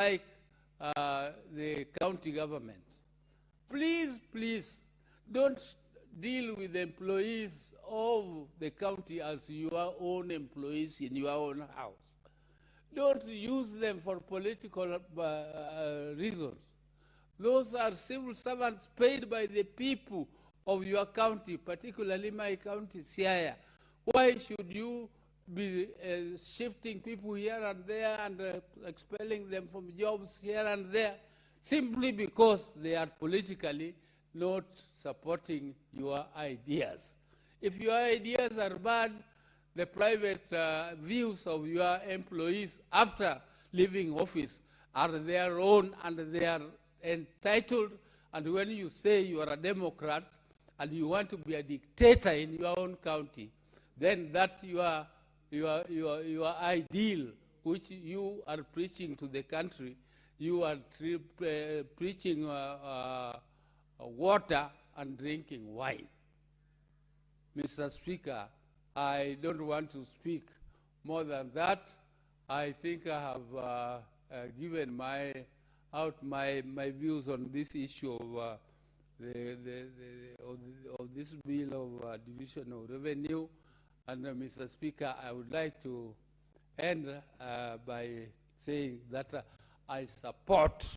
like the county government. Please, please, don't deal with the employees of the county as your own employees in your own house. Don't use them for political reasons. Those are civil servants paid by the people of your county, particularly my county, Siaya. Why should you be shifting people here and there and expelling them from jobs here and there simply because they are politically not supporting your ideas? If your ideas are bad, the private views of your employees after leaving office are their own, and they are entitled. And when you say you are a Democrat and you want to be a dictator in your own county, then that's your ideal, which you are preaching to the country. You are preaching water and drinking wine. Mr. Speaker, I don't want to speak more than that. I think I have given my views on this issue of this bill of division of revenue. And Mr. Speaker, I would like to end by saying that I support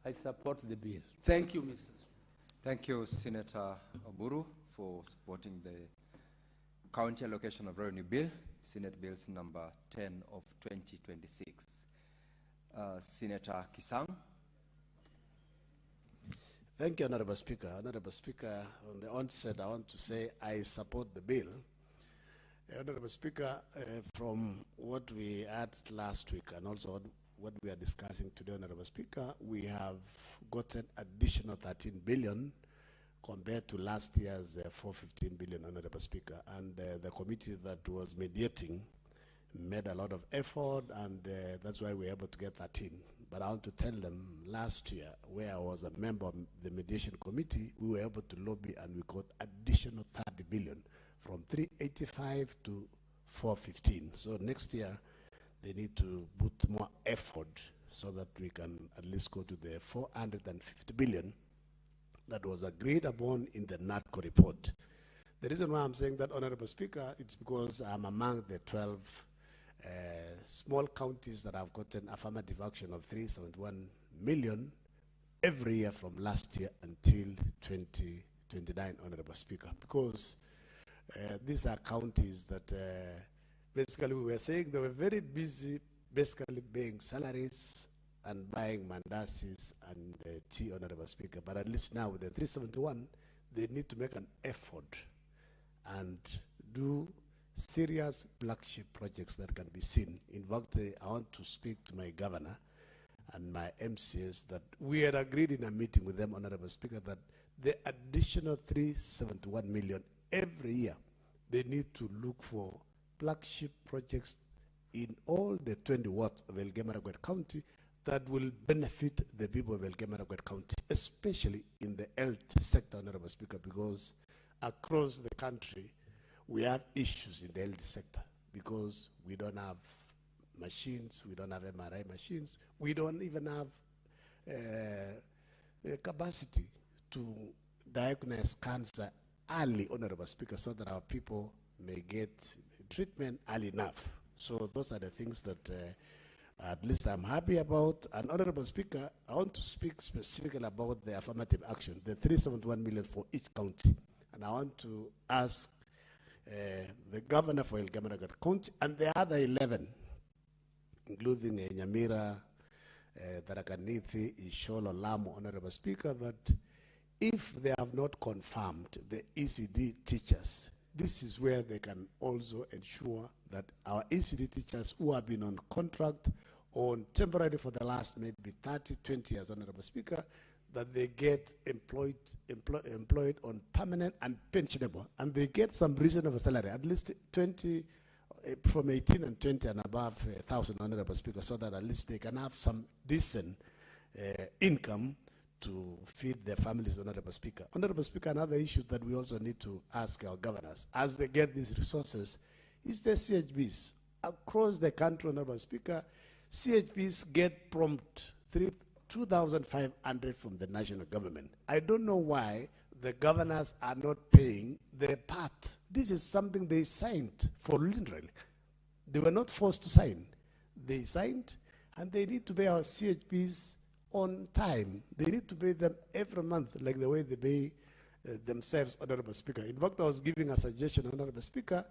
the bill. Thank you, Mr. Speaker. Thank you, Senator Oburu, for supporting the County Allocation of Revenue Bill, Senate Bills number 10 of 2026. Senator Kisang. Thank you, Honorable Speaker. Honorable Speaker, on the onset, I want to say I support the bill. Honorable Speaker, from what we had last week and also what we are discussing today, Honorable Speaker, we have gotten additional 13 billion compared to last year's 415 billion, Honorable Speaker. And the committee that was mediating made a lot of effort, and that's why we were able to get 13. But I want to tell them, last year, where I was a member of the mediation committee, we were able to lobby and we got additional 30 billion from 385 to 415. So next year, they need to put more effort so that we can at least go to the 450 billion that was agreed upon in the NATCO report. The reason why I'm saying that, Honorable Speaker, it's because I'm among the 12 small counties that have gotten affirmative action of 371 million every year from last year until 2029, Honorable Speaker, because these are counties that basically we were saying they were very busy basically paying salaries and buying mandasis and tea, Honorable Speaker. But at least now with the 371, they need to make an effort and do serious flagship projects that can be seen. In fact, I want to speak to my governor and my MCS that we had agreed in a meeting with them, Honorable Speaker, that the additional 371 million every year, they need to look for flagship projects in all the 20 wards of Elgeyo-Marakwet County that will benefit the people of Elgeyo-Marakwet County, especially in the health sector, Honorable Speaker, because across the country, we have issues in the health sector because we don't have machines, we don't have MRI machines, we don't even have the capacity to diagnose cancer early, Honorable Speaker, so that our people may get treatment early enough. So those are the things that at least I'm happy about. And Honorable Speaker, I want to speak specifically about the affirmative action, the 371 million for each county. And I want to ask the governor for Elgeyo-Marakwet County and the other 11, including Nyamira, Tharaka-Nithi, Isholo, Lamu, Honorable Speaker, that if they have not confirmed the ECD teachers, this is where they can also ensure that our ECD teachers who have been on contract or on temporary for the last maybe 30, 20 years, Honorable Speaker, that they get employed on permanent and pensionable, and they get some reasonable salary, at least 20, from 18 and 20 and above 1,000, Honorable Speaker, so that at least they can have some decent income to feed their families, Honorable Speaker. Honorable Speaker, another issue that we also need to ask our governors, as they get these resources, is the CHBs. Across the country, Honorable Speaker, CHPs get prompt 2,500 from the national government. I don't know why the governors are not paying their part. This is something they signed for literally. They were not forced to sign. They signed, and they need to pay our CHPs on time. They need to pay them every month, like the way they pay themselves, Honorable Speaker. In fact, I was giving a suggestion, Honorable Speaker,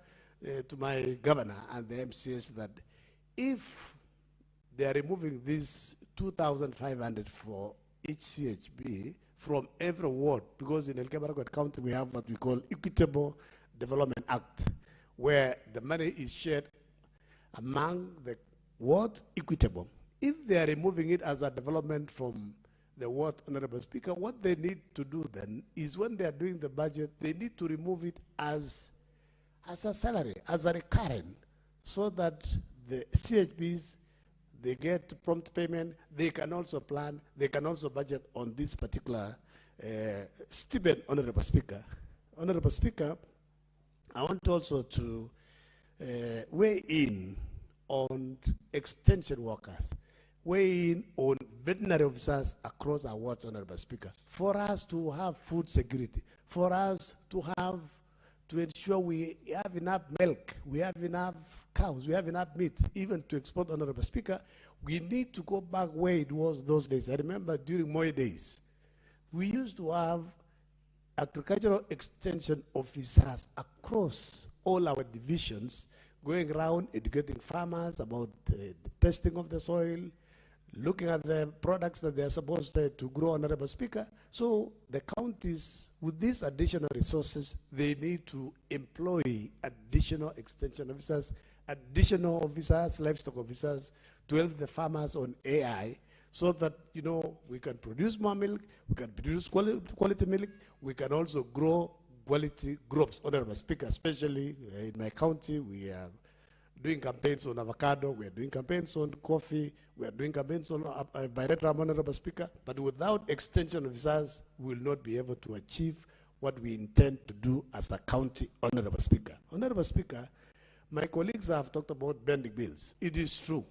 to my governor and the MCS that if they are removing this 2,500 for each CHB from every ward, because in Elgeyo-Marakwet County we have what we call Equitable Development Act, where the money is shared among the wards equitable. If they are removing it as a development from the ward, Honorable Speaker, what they need to do then is when they are doing the budget, they need to remove it as a salary, as a recurrent, so that the CHBs, they get prompt payment, they can also plan, they can also budget on this particular stipend, Honorable Speaker. Honorable Speaker, I want also to weigh in on extension workers, weigh in on veterinary officers across our wards, Honorable Speaker, for us to have food security, for us to ensure we have enough milk, we have enough cows, we have enough meat, even to export, Honorable Speaker. We need to go back where it was those days. I remember during Moi days, we used to have agricultural extension officers across all our divisions going around educating farmers about the testing of the soil, looking at the products that they are supposed to grow, Honorable Speaker. So the counties, with these additional resources, they need to employ additional extension officers, additional officers, livestock officers, to help the farmers on AI, so that, you know, we can produce more milk, we can produce quality milk, we can also grow quality crops, Honorable Speaker. Especially in my county, we are doing campaigns on avocado, we are doing campaigns on coffee, we are doing campaigns on bilateral, Honorable Speaker. But without extension officers, we will not be able to achieve what we intend to do as a county, Honorable Speaker. Honorable Speaker, my colleagues have talked about bending bills. It is true.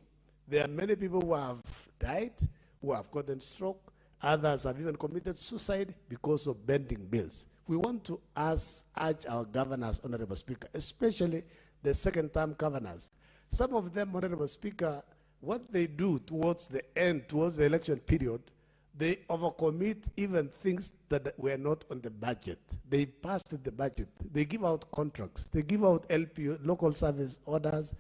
There are many people who have died, who have gotten stroke. Others have even committed suicide because of bending bills. We want to urge our governors, Honorable Speaker, especially the second-term governors. Some of them, Honorable Speaker, what they do towards the end, towards the election period, they overcommit even things that were not on the budget. They passed the budget. They give out contracts. They give out LPO, local service orders,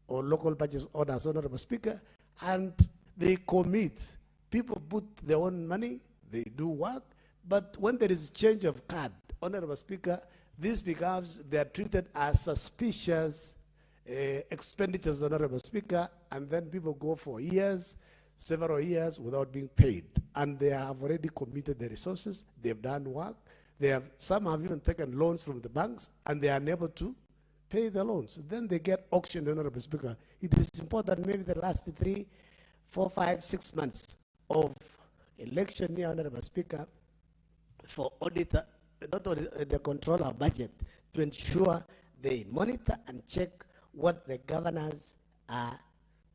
or local budget orders, Honorable Speaker, and they commit. People put their own money, they do work, but when there is change of card, Honorable Speaker, this becomes, they are treated as suspicious expenditures, Honorable Speaker, and then people go for years, several years without being paid. And they have already committed the resources, they've done work, some have even taken loans from the banks, and they are unable to pay the loans. Then they get auctioned, Honorable Speaker. It is important, maybe the last 3, 4, 5, 6 months of election year, Honorable Speaker, for auditor, not only the control of budget, to ensure they monitor and check what the governors are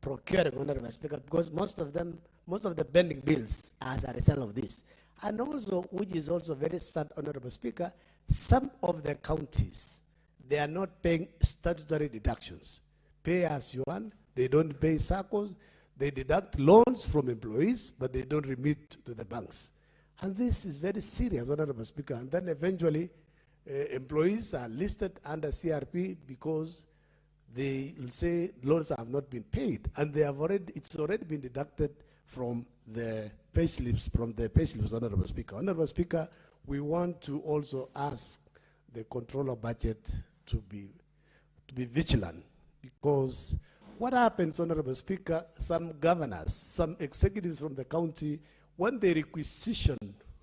procuring, Honorable Speaker, because most of the pending bills are as a result of this. And also, which is also very sad, Honorable Speaker, some of the counties, they are not paying statutory deductions. Pay as you earn, they don't pay SACCOs, they deduct loans from employees, but they don't remit to the banks. And this is very serious, Honorable Speaker. And then eventually, employees are listed under CRP because they will say loans have not been paid, and it's already been deducted from the payslips, Honorable Speaker. Honorable Speaker, we want to also ask the controller budget to be vigilant, because what happens, Honorable Speaker, some governors, some executives from the county, when they requisition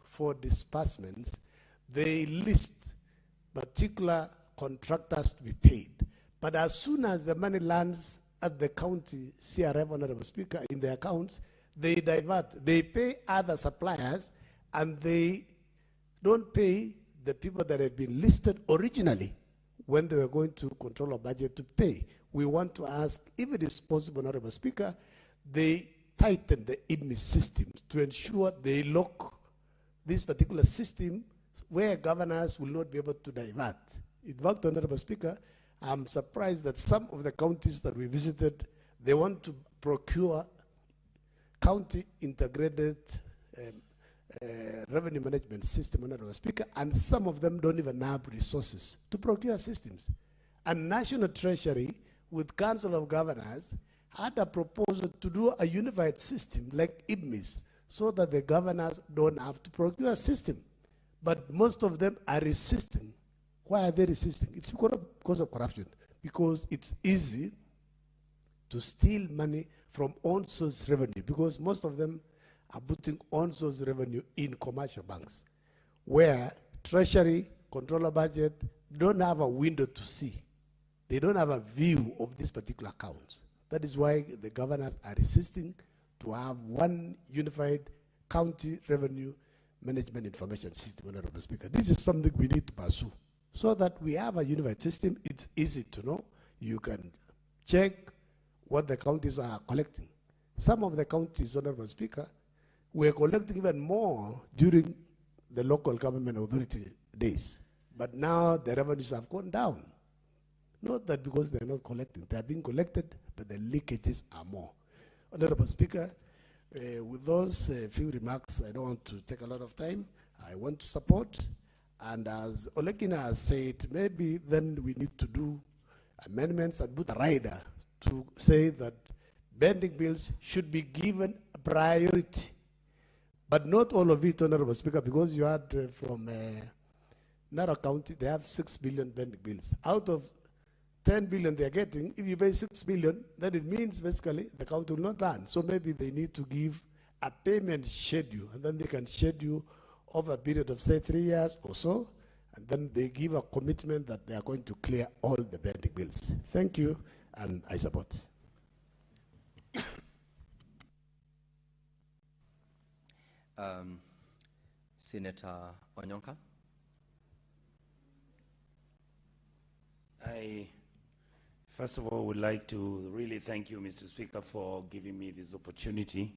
for disbursements, they list particular contractors to be paid. But as soon as the money lands at the county CRF, Honorable Speaker, in their accounts, they divert. They pay other suppliers, and they don't pay the people that had been listed originally when they were going to control a budget to pay. we want to ask, if it is possible, Honorable Speaker, they tighten the IMI systems to ensure they lock this particular system where governors will not be able to divert. In fact, Honorable Speaker, I'm surprised that some of the counties that we visited, they want to procure county integrated revenue management system, Honorable Speaker, and some of them don't even have resources to procure systems. And National Treasury, with Council of Governors, had a proposal to do a unified system like IBMIS, so that the governors don't have to procure a system. But most of them are resisting. Why are they resisting? It's because of corruption. Because it's easy to steal money from on-source revenue, because most of them are putting on-source revenue in commercial banks, where Treasury, Controller Budget don't have a window to see. They don't have a view of these particular accounts. That is why the governors are resisting to have one unified county revenue management information system, Honorable Speaker. This is something we need to pursue, so that we have a unified system. It's easy to know. You can check what the counties are collecting. Some of the counties, Honorable Speaker, were collecting even more during the local government authority days. But now the revenues have gone down. Not that because they're not collecting. They are being collected, but the leakages are more. Honorable Speaker, with those few remarks, I don't want to take a lot of time. I want to support. And as Olekina has said, maybe then we need to do amendments and put a rider to say that bending bills should be given a priority. But not all of it, Honorable Speaker, because you had from Nara County, they have 6 billion bending bills. Out of 10 billion they're getting, if you pay 6 billion, then it means basically the county will not run. So maybe they need to give a payment schedule, and then they can schedule over a period of, say, 3 years or so, and then they give a commitment that they are going to clear all the pending bills. Thank you, and I support. Senator Onyonka. I, first of all, would like to really thank you, Mr. Speaker, for giving me this opportunity